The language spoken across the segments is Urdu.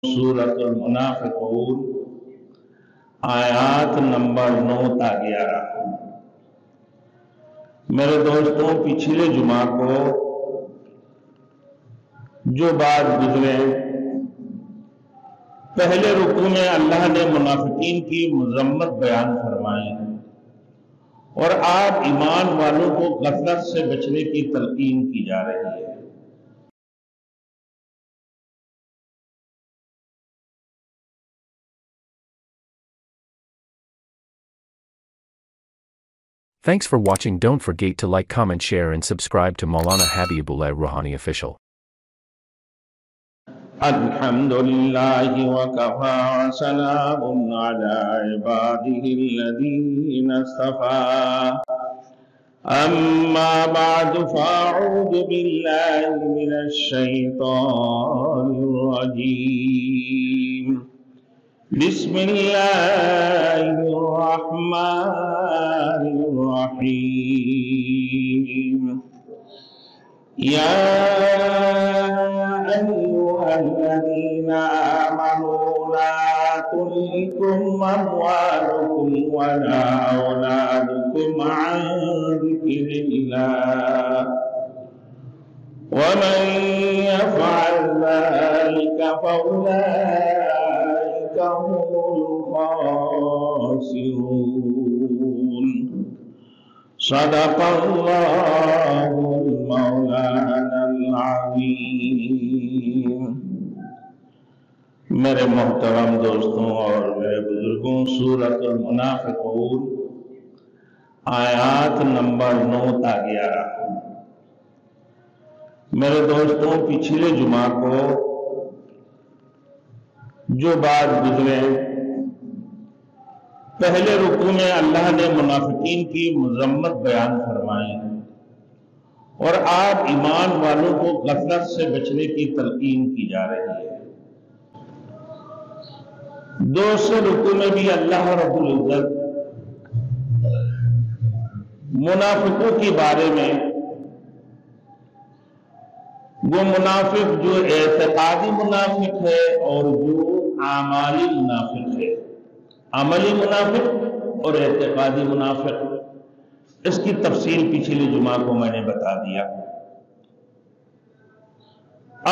سورۃ المنافقون آیات نمبر 9 تا 11۔ میرے دوستوں، پچھلے جمعہ کو جو بات گزرے، پہلے رکوع میں اللہ نے منافقین کی مذمت بیان فرمائی اور آج ایمان والوں کو غفلت سے بچنے کی تلقین کی جا رہی ہے۔ Thanks for watching. Don't forget to like, comment, share and subscribe to Maulana Habibullah Rouhani Official. الحمد لله وكفى وسلام على عباده الذين اصطفى أما بعد فأعوذ بالله من الشيطان الرجيم بسم الله الرحمن الرحيم يا أيها الذين آمنوا لا تلهكم أموالكم ولا أولادكم عن ذكر الله ومن يفعل ذلك فأولئك هم الخاسرون صدق الله مولانا العظیم۔ میرے محترم دوستوں اور میرے بزرگوں، سورۃ المنافقون آیات نمبر 9 تا 11۔ میرے دوستوں، پچھلے جمعہ کو جو بات گزرے، پہلے رکوع میں اللہ نے منافقین کی مذمت بیان فرمائی اور آج ایمان والوں کو غفلت سے بچنے کی تلقین کی جا رہی ہے۔ دوسرے رکوع میں بھی اللہ رب العزت منافقوں کے بارے میں، وہ منافق جو اعتقادی منافق ہے اور جو اعمالی منافق ہے، عملی منافق اور اعتقادی منافق، اس کی تفصیل پچھلے جمعہ کو میں نے بتا دیا۔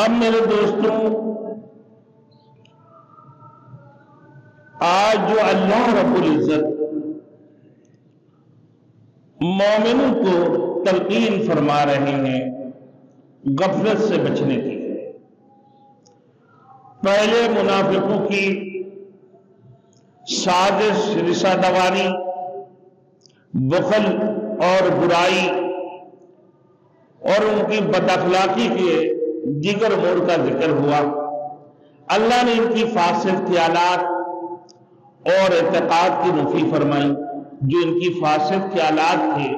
اب میرے دوستوں، آج جو اللہ رب العزت مومنوں کو تلقین فرما رہے ہیں غفلت سے بچنے کی، پہلے منافقوں کی سازش، رشا دواری، بخل اور برائی اور ان کی بد اخلاقی کے دیگر امور کا ذکر ہوا۔ اللہ نے ان کی فاسد خیالات اور اعتقاد کی نفی فرمائی، جو ان کی فاسد خیالات تھے،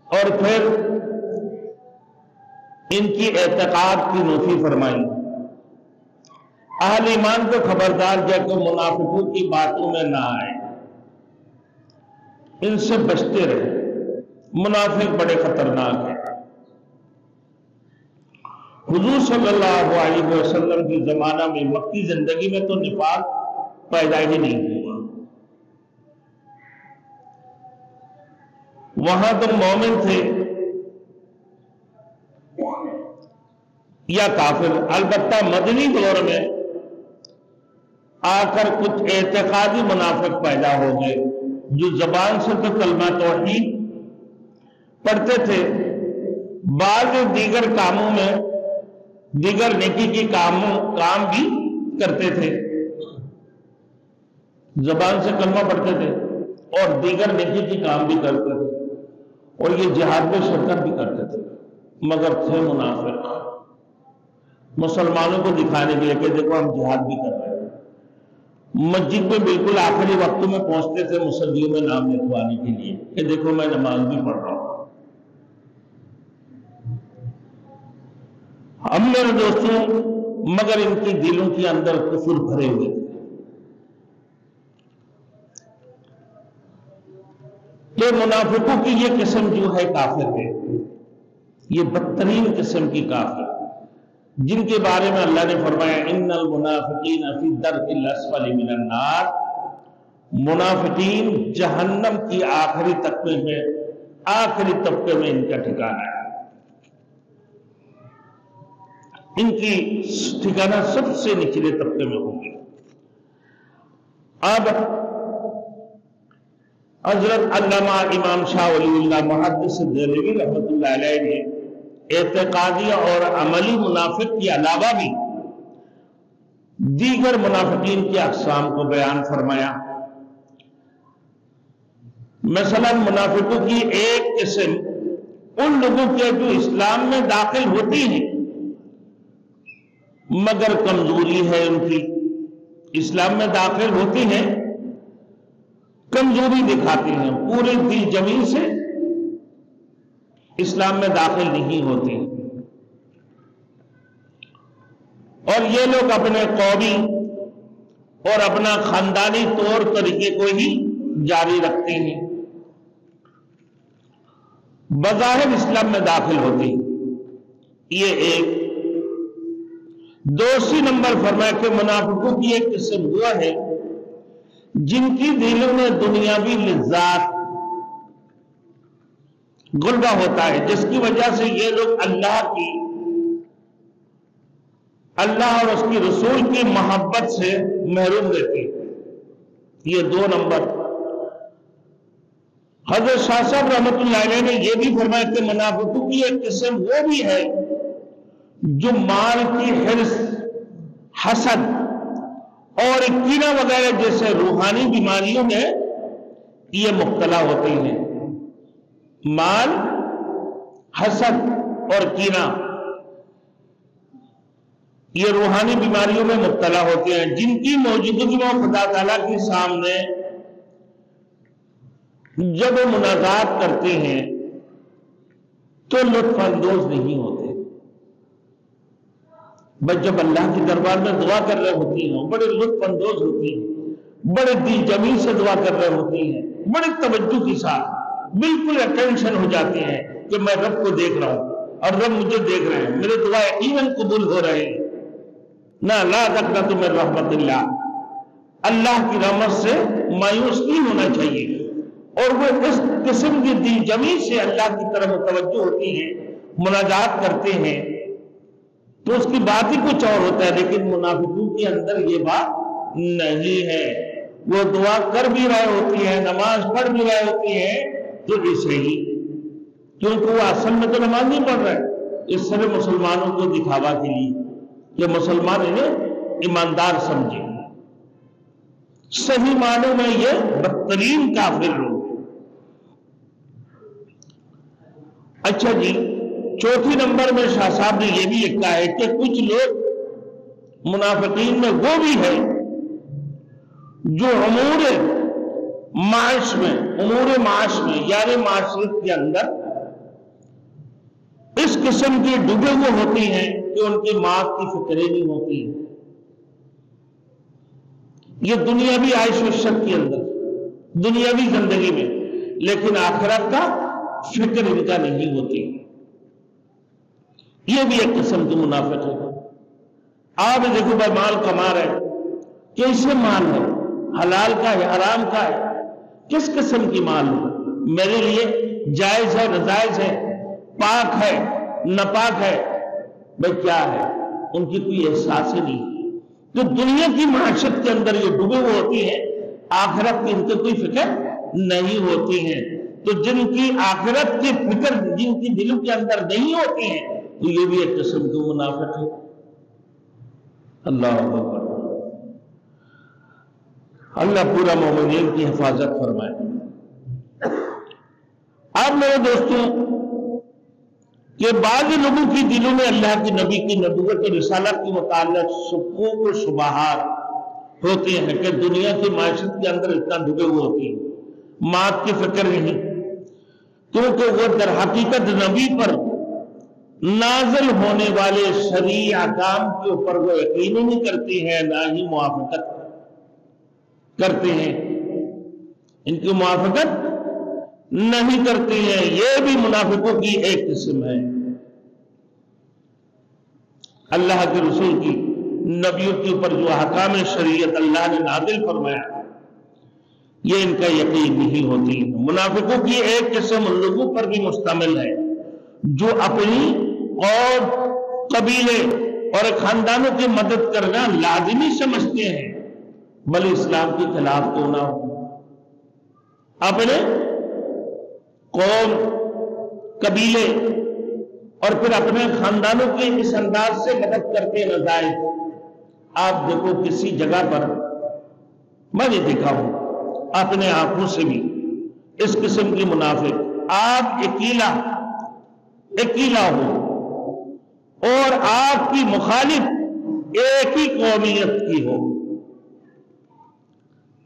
اور پھر ان کی اعتقاد کی نفی فرمائی۔ اہل ایمان کو خبردار کیا کہ منافقوں کی باتوں میں نہ آئے، ان سے بچتے رہے، منافق بڑے خطرناک ہیں۔ حضور صلی اللہ علیہ وسلم کی زمانہ میں، مکی زندگی میں تو نفاق پیدا ہی نہیں ہوا۔ وہاں تو مومن تھے یا کافر، البتہ مدنی دور میں آ کر کچھ اعتقادی منافق پیدا ہو گئے، جو زبان سے تو کلمہ توحید پڑھتے تھے، بعض دیگر کاموں میں، دیگر نیکی کی کام بھی کرتے تھے، زبان سے کلمہ پڑھتے تھے اور دیگر نیکی کی کام بھی کرتے تھے، اور یہ جہاد میں شرکت بھی کرتے تھے، مگر تھے منافق، مسلمانوں کو دکھانے کے لیے کہ دیکھو ہم جہاد بھی کر رہے ہیں۔ مسجد میں بالکل آخری وقتوں میں پہنچتے تھے مصلیوں میں نام لکھوانے کے لیے کہ دیکھو میں نماز بھی پڑھ رہا ہوں۔ ہم میرے دوستوں، مگر ان کی دلوں کے اندر کفر بھرے ہوئے تھے۔ تو منافقوں کی یہ قسم جو ہے کافر ہے، یہ بدترین قسم کی کافر، جن کے بارے میں اللہ نے فرمایا ان المنافقین فی الدرک الاسفل من النار، منافقین جہنم کی آخری طبقے میں ان کا ٹھکانہ ہے، ان کی ٹھکانہ سب سے نچلے طبقے میں ہوں گے۔ اب حضرت علامہ امام شاہ ولی اللہ محدث دہلوی رحمۃ اللہ علیہ نے اعتقادی اور عملی منافق کے علاوہ بھی دیگر منافقین کی اقسام کو بیان فرمایا۔ مثلا منافقوں کی ایک قسم ان لوگوں کے جو اسلام میں داخل ہوتی ہیں مگر کمزوری ہے ان کی، اسلام میں داخل ہوتی ہیں کمزوری دکھاتی ہیں، پورے دل جمیل سے اسلام میں داخل نہیں ہوتی، اور یہ لوگ اپنے قومی اور اپنا خاندانی طور طریقے کو ہی جاری رکھتے ہیں، بظاہر اسلام میں داخل ہوتی۔ یہ ایک دوسری نمبر فرمایا کہ منافقوں کی ایک قسم ہوا ہے جن کی دلوں میں دنیاوی لذات غلبہ ہوتا ہے، جس کی وجہ سے یہ لوگ اللہ اور اس کی رسول کی محبت سے محروم رہتے ہیں۔ یہ دو نمبر۔ حضرت شاہ صاحب رحمۃ اللہ علیہ نے یہ بھی فرمایا کہ منافقوں کی ایک قسم وہ بھی ہے جو مال کی حرص، حسد اور کینہ وغیرہ جیسے روحانی بیماریوں میں یہ مبتلا ہوتے ہیں۔ مال، حسد اور کینہ یہ روحانی بیماریوں میں مبتلا ہوتے ہیں، جن کی موجودگی میں خدا تعالیٰ کے سامنے جب وہ مناجات کرتے ہیں تو لطف اندوز نہیں ہوتے، بس جب اللہ کے دربار میں دعا کر رہے ہوتی ہیں بڑے لطف اندوز ہوتی ہیں، بڑے دل جمیل سے دعا کر رہے ہوتی ہیں، بڑے توجہ کے ساتھ بالکل اٹینشن ہو جاتے ہیں کہ میں رب کو دیکھ رہا ہوں اور رب مجھے دیکھ رہے ہیں، میرے دعا یقیناً قبول ہو رہے ہیں۔ نہ لا تقنطوا من رحمت اللہ کی رحمت سے مایوس نہیں ہونا چاہیے، اور وہ اس قسم کی دل جمیل سے اللہ کی طرف متوجہ ہوتی ہیں، مناجات کرتے ہیں تو اس کی بات ہی کچھ اور ہوتا ہے، لیکن منافقوں کے اندر یہ بات نہیں ہے، وہ دعا کر بھی رہے ہوتی ہیں، نماز پڑھ بھی رہے ہوتی ہیں تو اسے ہی، کیونکہ وہ اصل میں تو نماز نہیں پڑھ رہے، اس طرح مسلمانوں کو دکھاوا کے لیے کہ مسلمان انہیں ایماندار سمجھے، صحیح معنوں میں یہ بدترین کافر لوگ۔ اچھا جی، چوتھی نمبر میں شاہ صاحب نے یہ بھی لکھا ہے کہ کچھ لوگ منافقین میں وہ بھی ہے جو امور معاش میں یعنی معاشرت کے اندر اس قسم کے ڈوبے ہوئے ہوتی ہیں کہ ان کی موت کی فکریں نہیں ہوتی، یہ دنیاوی عیش و عشرت کے اندر، دنیاوی زندگی میں، لیکن آخرت کا فکر ان کا نہیں ہوتی، یہ بھی ایک قسم کی منافق ہے۔ آپ دیکھو بھائی مال کما رہے، کیسے مال ہے، حلال کا ہے، حرام کا ہے، کس قسم کی مال ہے، میرے لیے جائز ہے، ناجائز ہے، پاک ہے، ناپاک ہے، بھائی کیا ہے، ان کی کوئی احساس ہی نہیں۔ تو دنیا کی معاشرت کے اندر یہ ڈوبے ہوئے ہوتی ہیں، آخرت کی ان کی کوئی فکر نہیں ہوتی ہے۔ تو جن کی آخرت کی فکر جن کی دلوں کے اندر نہیں ہوتی ہے تو یہ بھی ایک قسم کی منافق ہے۔ اللہ اکبر، اللہ پورا مومنین کی حفاظت فرمائے۔ اب میرے دوستوں، کہ بعض لوگوں کی دلوں میں اللہ کے نبی کی نبوت اور رسالت کے متعلق شکوک و شبہات ہوتے ہیں کہ دنیا کی معیشت کے اندر اتنا ڈوبے ہوئے ہوتی ہیں، موت کی فکر نہیں، کیونکہ وہ در حقیقت نبی پر نازل ہونے والے شرعی احکام کے اوپر وہ یقین نہیں کرتے ہیں، نہ ہی موافقت کرتے ہیں، ان کی موافقت نہیں کرتے ہیں۔ یہ بھی منافقوں کی ایک قسم ہے۔ اللہ کے رسول کی، نبیوں کے اوپر جو احکام شریعت اللہ نے نازل فرمایا، یہ ان کا یقین نہیں ہوتی۔ منافقوں کی ایک قسم ان لوگوں پر بھی مشتمل ہے جو اپنی اور قبیلے اور خاندانوں کی مدد کرنا لازمی سمجھتے ہیں، بلکہ اسلام کے خلاف تو نہ ہو۔ اپنے قوم، قبیلے اور پھر اپنے خاندانوں کی اس انداز سے مدد کرتے نظر۔ آپ دیکھو کسی جگہ پر، میں نے دیکھا ہوں اپنے آنکھوں سے بھی، اس قسم کی منافق، آپ اکیلا ہو اور آپ کی مخالف ایک ہی قومیت کی ہو۔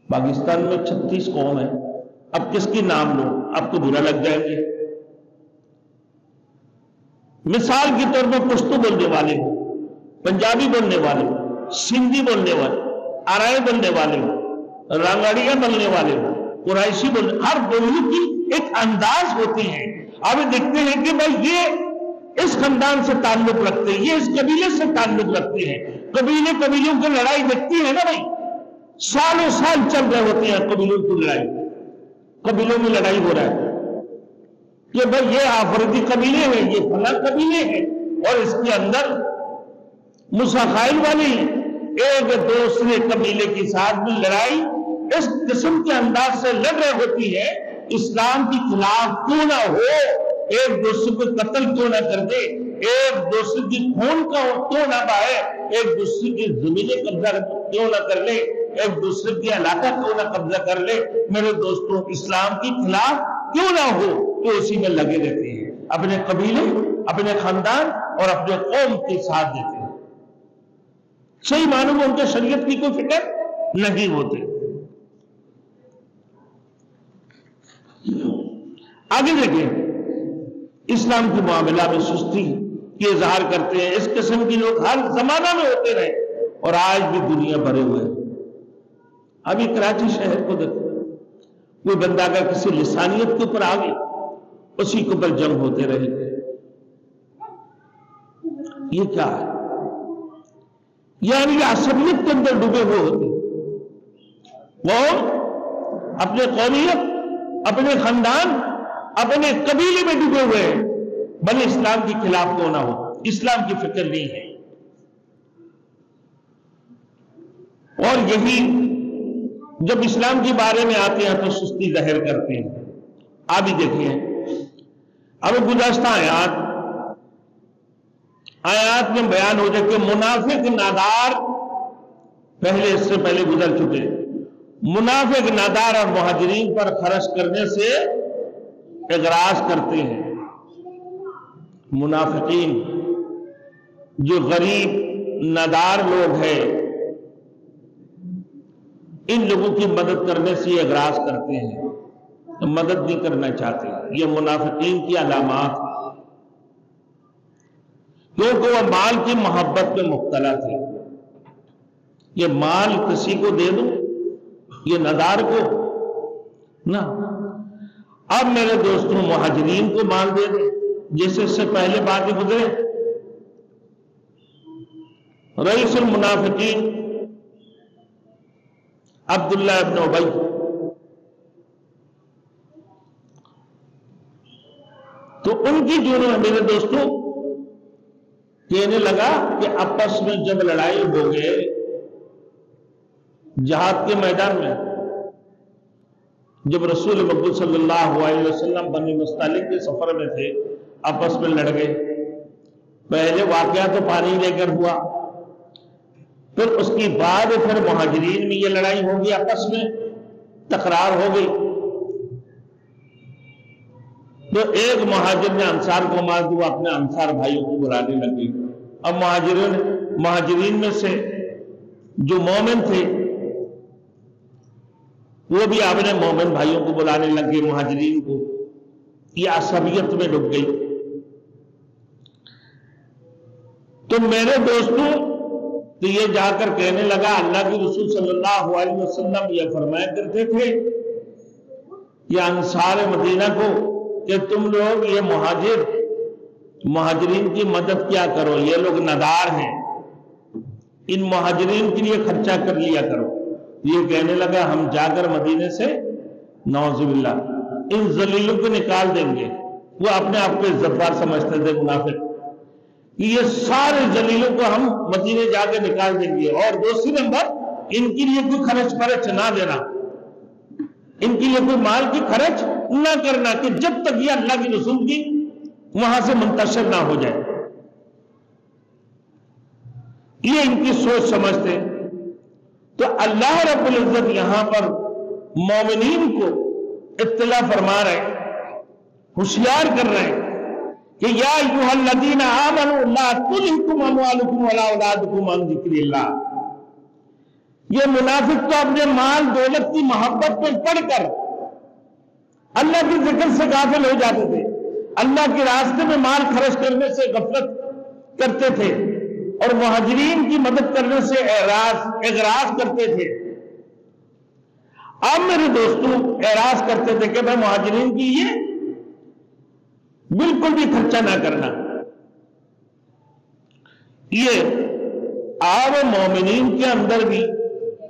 پاکستان میں 36 قوم ہیں، اب کس کی نام لو، آپ کو برا لگ جائیں گے۔ مثال کے طور پر پشتو بولنے والے ہو، پنجابی بولنے والے ہو، سندھی بولنے والے، آرائی بولنے والے ہو، رانگاڑیاں بولنے والے ہو، قریشی بولنے، ہر بولنے کی ایک انداز ہوتی ہے۔ آپ دیکھتے ہیں کہ بھائی یہ اس خاندان سے تعلق رکھتے ہیں، یہ اس قبیلے سے تعلق رکھتے ہیں۔ قبیلوں کی لڑائی دیکھتی ہے نا بھائی، سالوں سال چل رہے ہوتے ہیں قبیلوں کی لڑائی، قبیلوں میں لڑائی ہو رہا ہے کہ بھائی یہ آفریدی قبیلے ہیں، یہ فلاں قبیلے ہیں، اور اس کے اندر مساخائل والی ایک دوسرے قبیلے کے ساتھ بھی لڑائی اس قسم کے انداز سے لڑ رہی ہوتی ہے۔ اسلام کے خلاف کیوں نہ ہو، ایک دوسرے کو قتل کیوں نہ کر دے، ایک دوسرے کی خون کا کیوں نہ بہائے، ایک دوسرے کی زمینیں قبضہ کیوں نہ کر لے، ایک دوسرے کی علاقہ کیوں نہ قبضہ کر لے، میرے دوستوں اسلام کے خلاف کیوں نہ ہو تو اسی میں لگے رہتے ہیں، اپنے قبیلے، اپنے خاندان اور اپنے قوم کے ساتھ دیتے ہیں۔ صحیح معنوں میں ان کے شریعت کی کوئی فکر نہیں ہوتی۔ آگے دیکھیں، اسلام کے معاملہ میں سستی کی اظہار کرتے ہیں، اس قسم کے لوگ ہر زمانہ میں ہوتے رہے اور آج بھی دنیا بھرے ہوئے ہیں۔ ابھی کراچی شہر کو دیکھو، کوئی بندہ اگر کسی لسانیت کے اوپر آگے، اسی کے اوپر جنگ ہوتے رہے گے۔ یہ کیا ہے؟ یعنی عصبیت کے اندر ڈوبے ہوئے ہوتے، وہ اپنے قومیت، اپنے خاندان، اپنے قبیلے میں ڈوبے ہوئے ہیں، بلکہ اسلام کے خلاف کیوں نہ ہو، اسلام کی فکر نہیں ہے۔ اور یہی جب اسلام کے بارے میں آتے ہیں تو سستی ظاہر کرتے ہیں۔ آپ ہی دیکھیں، اب گزشتہ آیات میں بیان ہو جائے کہ منافق نادار، پہلے اس سے پہلے گزر چکے، منافق نادار اور مہاجرین پر خرچ کرنے سے اغراض کرتے ہیں۔ منافقین جو غریب نادار لوگ ہیں، ان لوگوں کی مدد کرنے سے یہ اغراض کرتے ہیں، مدد نہیں کرنا چاہتے۔ یہ منافقین کی علامات ہیں، کیونکہ وہ مال کی محبت میں مبتلا تھے۔ یہ مال کسی کو دے دو، یہ نادار کو نہ۔ اب میرے دوستوں مہاجرین کو مال دے دیں، جیسے اس سے پہلے باتیں گزرے، رئیس المنافقین عبداللہ ابن ابی، تو ان کی جو میرے دوستوں کہنے لگا کہ آپس میں جب لڑائی ہو گئے جہاد کے میدان میں، جب رسول مقبول صلی اللہ علیہ وسلم بنی مستلق کے سفر میں تھے، آپس میں لڑ گئے۔ پہلے واقعہ تو پانی لے کر ہوا، پھر اس کی بعد پھر مہاجرین میں یہ لڑائی ہوگی، آپس میں تکرار ہو گئی، تو ایک مہاجر نے انصار کو مار دیا، اپنے انصار بھائیوں کو بلانے لگے۔ اب مہاجرین میں سے جو مومن تھے وہ بھی اپنے مومن بھائیوں کو بلانے لگے، مہاجرین کو، یہ عصبیت میں ڈوب گئی۔ تو میرے دوستوں، تو یہ جا کر کہنے لگا، اللہ کے رسول صلی اللہ علیہ وسلم یہ فرمایا کرتے تھے یہ انصار مدینہ کو کہ تم لوگ یہ مہاجر مہاجرین کی مدد کیا کرو، یہ لوگ ندار ہیں، ان مہاجرین کے لیے خرچہ کر لیا کرو۔ یہ کہنے لگا ہم جا کر مدینے سے نعوذ باللہ ان ذلیلوں کو نکال دیں گے۔ وہ اپنے آپ کو عزتدار سمجھتے تھے منافق، کہ یہ سارے ذلیلوں کو ہم مدینے جا کے نکال دیں گے، اور دوسری نمبر ان کے لیے کوئی خرچ نہ دینا، ان کے لیے کوئی مال کی خرچ نہ کرنا، کہ جب تک یہ اللہ کی رسول کی وہاں سے منتشر نہ ہو جائے۔ یہ ان کی سوچ سمجھتے۔ تو اللہ رب العزت یہاں پر مومنین کو اطلاع فرما رہے ہیں، ہوشیار کر رہے ہیں کہ یا ایھا الذین آمنوا لا تلھکم اموالکم ولا اولادکم عن ذکر اللہ۔ یہ منافق تو اپنے مال دولت کی محبت میں پڑھ کر اللہ کے ذکر سے غافل ہو جاتے تھے، اللہ کے راستے میں مال خرچ کرنے سے غفلت کرتے تھے، اور مہاجرین کی مدد کرنے سے اعراض کرتے تھے۔ اب میرے دوستوں اعراض کرتے تھے کہ میں مہاجرین کی یہ بالکل بھی خرچہ نہ کرنا۔ یہ آب مومنین کے اندر بھی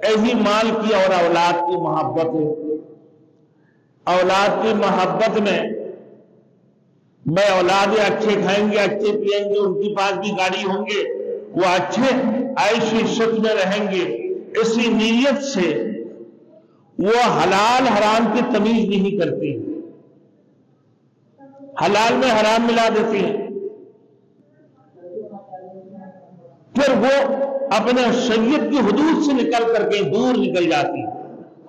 ایسی مال کی اور اولاد کی محبت ہے۔ اولاد کی محبت میں بھائی اولاد اچھے کھائیں گے، اچھے پیئیں گے، ان کے پاس بھی گاڑی ہوں گے، وہ اچھے عیش عشرت میں رہیں گے، اسی نیت سے وہ حلال حرام کی تمیز نہیں کرتے، حلال میں حرام ملا دیتے ہیں، پھر وہ اپنے شریعت کی حدود سے نکل کر کے دور نکل جاتی ہیں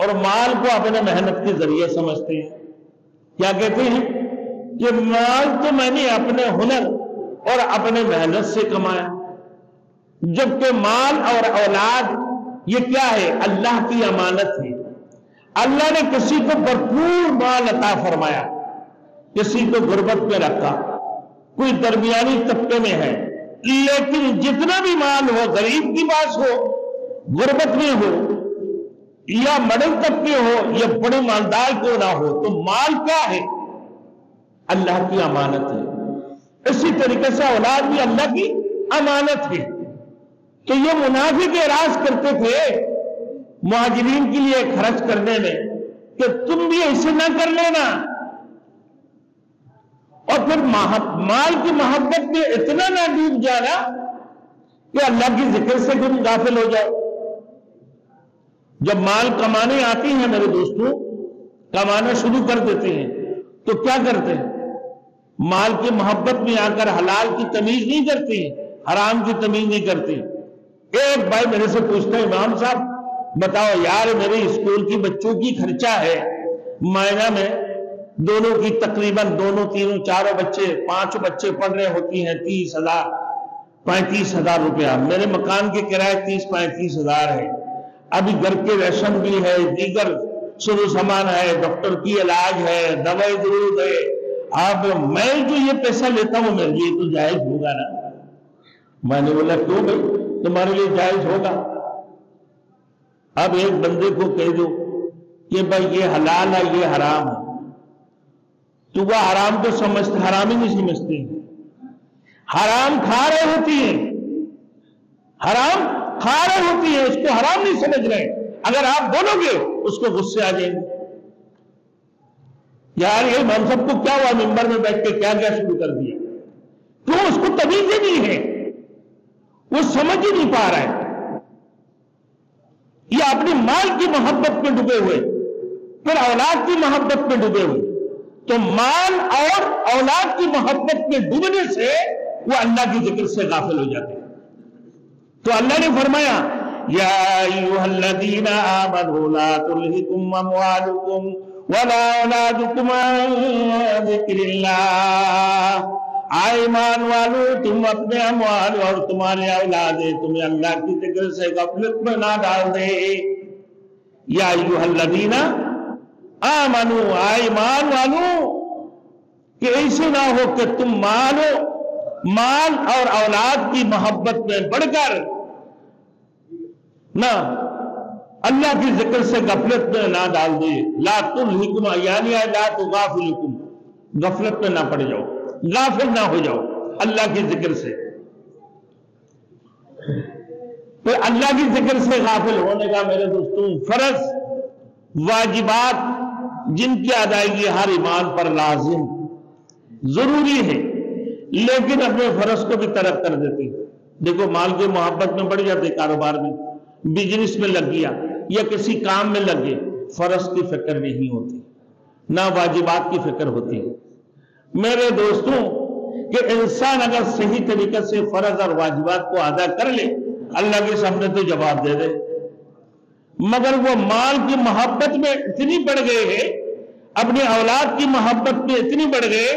اور مال کو اپنے محنت کے ذریعے سمجھتے ہیں۔ کیا کہتے ہیں کہ مال تو میں نے اپنے ہنر اور اپنے محنت سے کمایا، جبکہ مال اور اولاد یہ کیا ہے؟ اللہ کی امانت ہے۔ اللہ نے کسی کو بھرپور مال عطا فرمایا، کسی کو غربت میں رکھا، کوئی درمیانی طبقے میں ہے، لیکن جتنا بھی مال ہو، غریب کی پاس ہو، غربت میں ہو، یا مڈل طبقے ہو، یا بڑے مالدار کیوں نہ ہو، تو مال کیا ہے؟ اللہ کی امانت ہے۔ اسی طریقے سے اولاد بھی اللہ کی امانت ہے۔ تو یہ منافق اعراض کرتے تھے مہاجرین کے لیے خرچ کرنے میں کہ تم بھی ایسے نہ کر لینا، اور پھر مال کی محبت میں اتنا نہ ڈوب جانا کہ اللہ کی ذکر سے تم غافل ہو جاؤ۔ جب مال کمانے آتی ہیں میرے دوستوں، کمانا شروع کر دیتے ہیں تو کیا کرتے ہیں؟ مال کی محبت میں آ کر حلال کی تمیز نہیں کرتے، حرام کی تمیز نہیں کرتے۔ ایک بھائی میرے سے پوچھتا ہے امام صاحب بتاؤ یار میرے اسکول کی بچوں کی خرچہ ہے، مہینہ میں دونوں کی تقریباً دونوں تینوں چاروں بچے 5 بچے پڑھ رہے ہوتی ہیں، 30,000 35,000 روپیہ، میرے مکان کے کرایہ 30-35,000 ہے، ابھی گھر کے ریشن بھی ہے، دیگر شروع سامان ہے، ڈاکٹر کی علاج ہے، دوائی ضرورت ہے، اب میں جو یہ پیسہ لیتا ہوں میرے لیے تو جائز ہوگا نا؟ میں نے بولا کیوں بھائی تمہارے لیے جائز ہوگا؟ اب ایک بندے کو کہہ دو کہ بھائی یہ حلال ہے یہ حرام ہے، تو وہ حرام کو سمجھتے، حرام ہی نہیں سمجھتے، حرام کھا رہے ہوتی ہیں، حرام کھا رہے ہوتی ہیں، اس کو حرام نہیں سمجھ رہے۔ اگر آپ بولو گے اس کو غصے آ جائیں گے، یار یہ ہم سب کو کیا ہوا ممبر میں بیٹھ کے کیا کیا شروع کر دیا، کیوں؟ اس کو تمیز ہی نہیں ہے، وہ سمجھ ہی نہیں پا رہا ہے۔ یہ اپنی مال کی محبت میں ڈوبے ہوئے، پھر اولاد کی محبت میں ڈوبے ہوئے، تو مال اور اولاد کی محبت میں ڈوبنے سے وہ اللہ کی ذکر سے غافل ہو جاتے ہیں۔ تو اللہ نے فرمایا یا ایھا الذین آمنوا لا تلھکم اموالکم ولا اولادکم عن ذکر اللہ۔ آئے ایمان والو تم اپنے اموال اور تمہارے اولادیں تمہیں اللہ کی ذکر سے غفلت میں نہ ڈال دے۔ یا ایھا الذین آمنوا، آئے ایمان والو کہ ایسے نہ ہو کہ تم مال اور اولاد کی محبت میں بڑھ کر نہ اللہ کی ذکر سے غفلت میں نہ ڈال دے۔ لا تلھکم یعنی لا تغافلکم، غفلت میں نہ پڑ جاؤ، غافل نہ ہو جاؤ، اللہ کی ذکر سے. پھر اللہ کی ذکر سے غافل ہونے کا میرے دوستوں فرض واجبات جن کی ادائیگی ہر ایمان پر لازم ضروری ہے، لیکن اپنے فرض کو بھی ترک کر دیتے. دیکھو مال کی محبت میں بڑھ جاتے، کاروبار میں، بزنس میں لگ گیا یا کسی کام میں لگ گئے، فرض کی فکر نہیں ہوتی، نہ واجبات کی فکر ہوتی. میرے دوستوں کہ انسان اگر صحیح طریقے سے فرض اور واجبات کو ادا کر لے، اللہ کے سامنے تو جواب دے دے. مگر وہ مال کی محبت میں اتنی بڑھ گئے ہیں، اپنی اولاد کی محبت میں اتنی بڑھ گئے،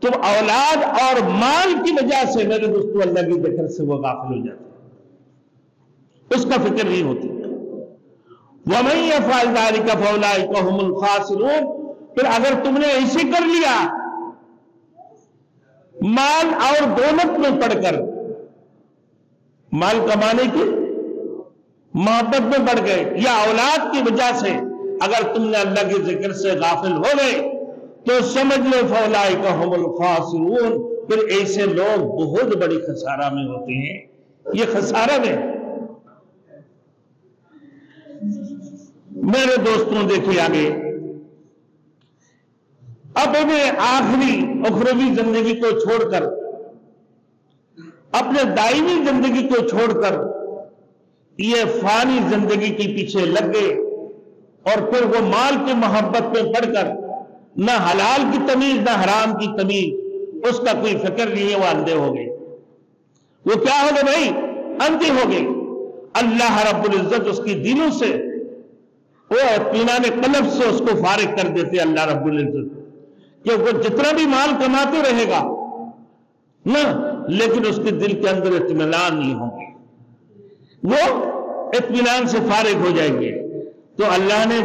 تو اولاد اور مال کی وجہ سے میرے دوستو اللہ کی ذکر سے وہ غافل ہو جاتے، اس کا فکر نہیں ہوتی. وَمَن يَفْعَلْ ذَلِكَ فَأُولَٰئِكَ هُمُ الْخَاسِرُونَ. پھر اگر تم نے ایسے کر لیا، مال اور دولت میں پڑھ کر، مال کمانے کی محبت میں بڑھ گئے یا اولاد کی وجہ سے اگر تم نے اللہ کے ذکر سے غافل ہو گئے، تو سمجھ لو فَأُولَٰئِكَ هُمُ الْخَاسِرُونَ. پھر ایسے لوگ بہت بڑی خسارہ میں ہوتے ہیں. یہ خسارہ میں میرے دوستوں دیکھیں آگے، اپنے آخری اخروی زندگی کو چھوڑ کر، اپنے دائمی زندگی کو چھوڑ کر یہ فانی زندگی کے پیچھے لگ گئے، اور پھر وہ مال کی محبت میں پڑھ کر نہ حلال کی تمیز نہ حرام کی تمیز اس کا کوئی فکر نہیں ہے. وہ اندھے ہو گئے. وہ کیا ہو گئے بھائی؟ اندھے ہو گئے. اللہ رب العزت اس کی دلوں سے، وہ اطمینان قلب سے اس کو فارغ کر دیتے اللہ رب العزت، کہ وہ جتنا بھی مال کماتے رہے گا نا، لیکن اس کے دل کے اندر اطمینان نہیں ہوگی، وہ اطمینان سے فارغ ہو جائیں گے. تو اللہ نے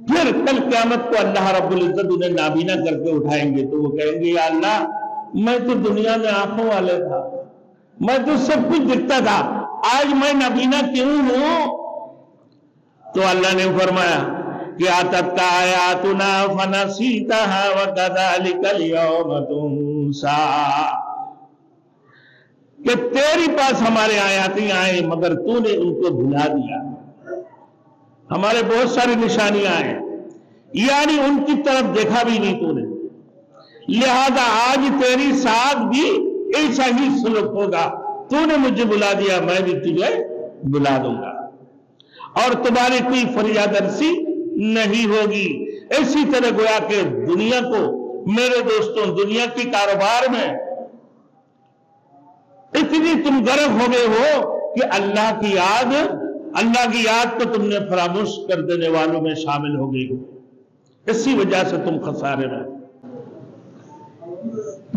پھر کل قیامت کو اللہ رب العزت انہیں نابینا کر کے اٹھائیں گے. تو وہ کہیں گے یا اللہ، میں تو دنیا میں آنکھوں والے تھا، میں تو سب کچھ دکھتا تھا، آج میں نابینا کیوں ہوں؟ تو اللہ نے فرمایا کہ آتت آیاتنا فنسیتها وکذالک اليوم تنسا، کہ تیری پاس ہمارے آیاتیں آئیں مگر تو نے ان کو بھلا دیا. ہمارے بہت ساری نشانیاں ہیں، یعنی ان کی طرف دیکھا بھی نہیں تو نے، لہذا آج تیری ساتھ بھی ایسا ہی سلوک ہوگا. تو نے مجھے بلا دیا، میں بھی تجھے بلا دوں گا، اور تمہاری کوئی فریاد رسی نہیں ہوگی. اسی طرح گویا کہ دنیا کو میرے دوستوں، دنیا کی کاروبار میں اتنی تم غرق ہو گئے ہو کہ اللہ کی یاد کو تم نے فراموش کر دینے والوں میں شامل ہو گئی ہو. اسی وجہ سے تم خسارے میں،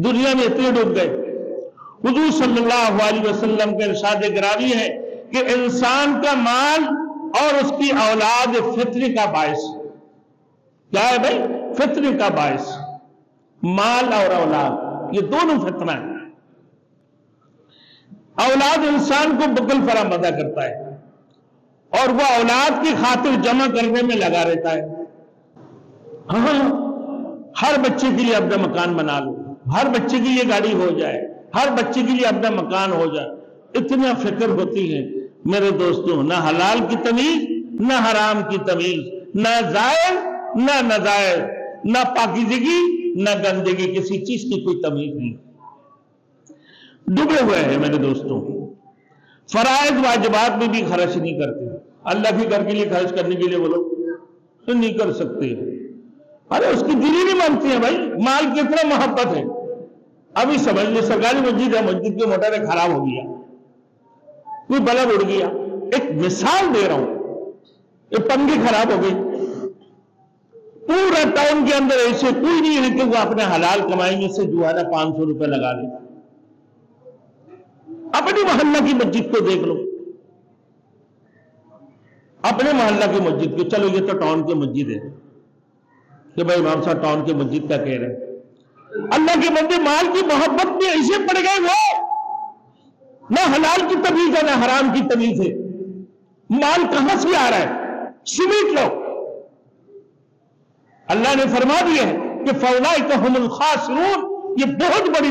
دنیا میں اتنے ڈوب گئے. حضور صلی اللہ علیہ وسلم کے ارشاد گرامی ہے کہ انسان کا مال اور اس کی اولاد فطری کا باعث ہے. کیا ہے بھائی؟ فطری کا باعث. مال اور اولاد یہ دونوں فتنہ ہیں. اولاد انسان کو بخل فرامدہ کرتا ہے، اور وہ اولاد کی خاطر جمع کرنے میں لگا رہتا ہے. ہاں، ہر بچے کے لیے اپنا مکان بنا لو، ہر بچے کے لیے گاڑی ہو جائے، ہر بچے کے لیے اپنا مکان ہو جائے. اتنا فکر ہوتی ہے میرے دوستوں، نہ حلال کی تمیز نہ حرام کی تمیز، نہ زائر نہ ناجائز، نہ پاکیزگی نہ گندگی، کسی چیز کی کوئی تمیز نہیں. ڈوبے ہوئے ہیں میرے دوستوں. فرائض واجبات میں بھی خرچ نہیں کرتے. اللہ کے گھر کے لیے خرچ کرنے کے لیے وہ لوگ نہیں کر سکتے. ارے اس کی دل ہی نہیں مانتی ہے بھائی. مال کی اتنا محبت ہے. ابھی سمجھ لیں سرکاری مسجد ہے، مسجد کے موٹر خراب ہو گیا، کوئی بلب اڑ گیا، ایک مثال دے رہا ہوں، یہ پنکھی خراب ہو گئی. پورا ٹاؤن کے اندر ایسے کوئی نہیں ہے کہ وہ اپنے حلال کمائی میں سے جو ہے نا 500 روپے لگا لے. اپنی محلہ کی مسجد کو دیکھ لو، اپنے محلہ کی مسجد کو. چلو یہ تو ٹاؤن کی مسجد ہے کہ بھائی امام صاحب ٹاؤن کی مسجد کا کہہ رہے ہیں. اللہ کے بندے مال کی محبت میں ایسے پڑ گئے، وہ نہ حلال کی تمیز ہے نہ حرام کی تمیز ہے. مال کہاں سے آ رہا ہے؟ سمیٹ لو. اللہ نے فرما دیا ہے کہ فَأُولَٰئِكَ هُمُ الْخَاسِرُونَ، یہ بہت بڑی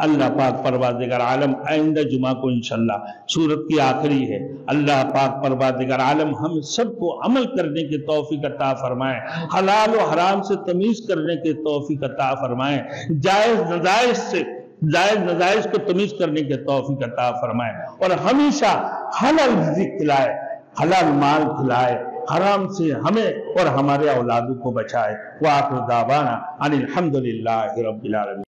اللہ پاک پروردگار عالم آئندہ جمعہ کو انشاءاللہ سورت کی آخری ہے، اللہ پاک پروردگار عالم ہم سب کو عمل کرنے کی توفیق عطا فرمائے، حلال و حرام سے تمیز کرنے کی توفیق عطا فرمائے، جائز نجائز کو تمیز کرنے کی توفیق عطا فرمائے، اور ہمیشہ حلال رزق کھلائے، حلال مال کھلائے، حرام سے ہمیں اور ہمارے اولادوں کو بچائے۔ وآخر دعوانا ان الحمدللہ رب العالمین۔